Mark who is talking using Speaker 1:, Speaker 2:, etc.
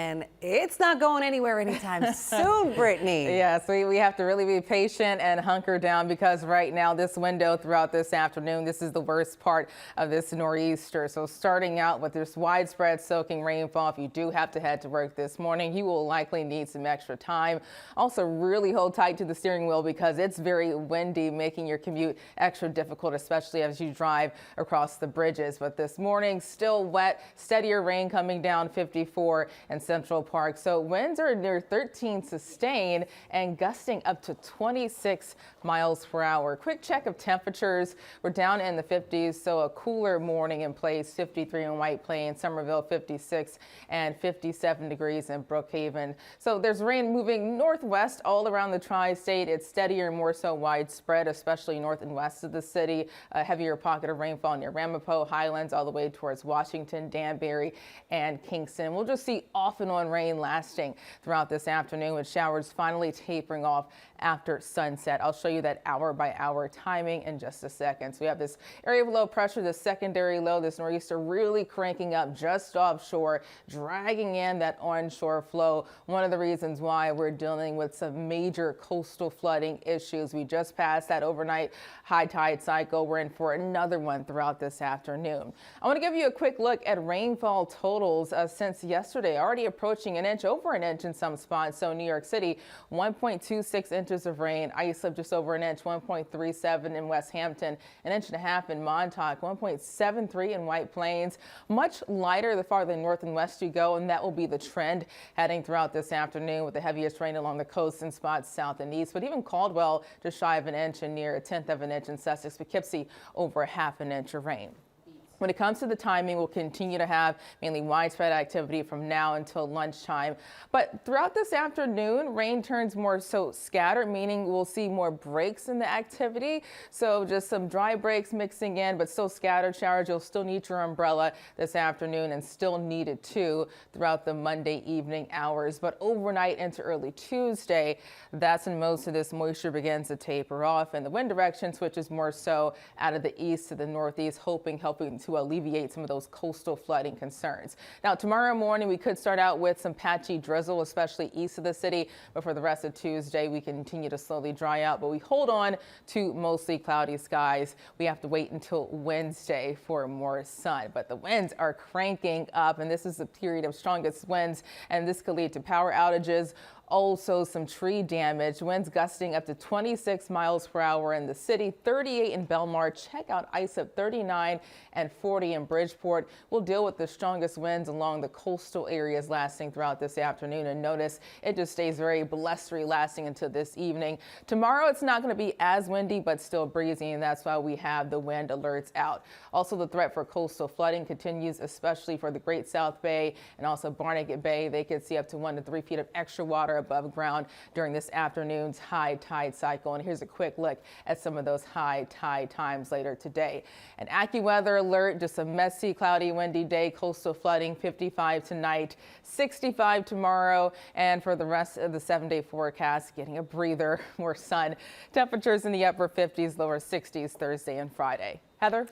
Speaker 1: and it's not going anywhere anytime soon, Brittany.
Speaker 2: Yes, we have to really be patient and hunker down, because right now this window throughout this afternoon, this is the worst part of this nor'easter. So starting out with this widespread soaking rainfall, if you do have to head to work this morning, you will likely need some extra time. Also, really hold tight to the steering wheel because it's very windy, making your commute extra difficult, especially as you drive across the bridges. But this morning, still wet, steadier rain coming down 54 in Central Park. So winds are near 13 sustained and gusting up to 26 miles per hour. Quick check of temperatures. We're down in the 50s, so a cooler morning in place. 53 in White Plains, Somerville 56, and 57 degrees in Brookhaven. So there's rain moving northwest all around the tri-state. It's steadier, more so widespread, especially north and west of the city. A heavier pocket of rainfall near Ramapo, Highlands, all the way towards Washington, Danbury, and Kingston. We'll just see off and on rain lasting throughout this afternoon, with showers finally tapering off after sunset. I'll show you that hour by hour timing in just a second. So we have this area of low pressure, the secondary low, this nor'easter really cranking up just offshore, dragging in that onshore flow. One of the reasons why we're dealing with some major coastal flooding issues. We just passed that overnight high tide cycle. We're in for another one throughout this afternoon. I want to give you a quick look at rainfall totals since yesterday, already approaching an inch, over an inch in some spots. So New York City, 1.26 inches of rain. Islip just over an inch, 1.37 in West Hampton, an inch and a half in Montauk, 1.73 in White Plains. Much lighter the farther north and west you go, and that will be the trend heading throughout this afternoon, with the heaviest rain along the coast in spots south and east. But even Caldwell just shy of an inch and near a tenth of an inch in Sussex. Poughkeepsie over a half an inch of rain. When it comes to the timing, we'll continue to have mainly widespread activity from now until lunchtime. But throughout this afternoon, rain turns more so scattered, meaning we'll see more breaks in the activity. So just some dry breaks mixing in, but still scattered showers. You'll still need your umbrella this afternoon, and still need it too throughout the Monday evening hours. But overnight into early Tuesday, that's when most of this moisture begins to taper off, and the wind direction switches more so out of the east to the northeast, helping to alleviate some of those coastal flooding concerns. Now, tomorrow morning, we could start out with some patchy drizzle, especially east of the city. But for the rest of Tuesday, we continue to slowly dry out. But we hold on to mostly cloudy skies. We have to wait until Wednesday for more sun. But the winds are cranking up, and this is the period of strongest winds, and this could lead to power outages. Also, some tree damage, winds gusting up to 26 miles per hour in the city, 38 in Belmar. Check out Islip, 39 and 40 in Bridgeport. We'll deal with the strongest winds along the coastal areas lasting throughout this afternoon. And notice it just stays very blustery lasting until this evening. Tomorrow, it's not going to be as windy, but still breezy, and that's why we have the wind alerts out. Also, the threat for coastal flooding continues, especially for the Great South Bay and also Barnegat Bay. They could see up to 1 to 3 feet of extra water above ground during this afternoon's high tide cycle. And here's a quick look at some of those high tide times later today. An AccuWeather Alert, just a messy, cloudy, windy day, coastal flooding, 55 tonight, 65 tomorrow, and for the rest of the 7-day forecast, getting a breather, more sun. Temperatures in the upper 50s, lower 60s Thursday and Friday. Heather?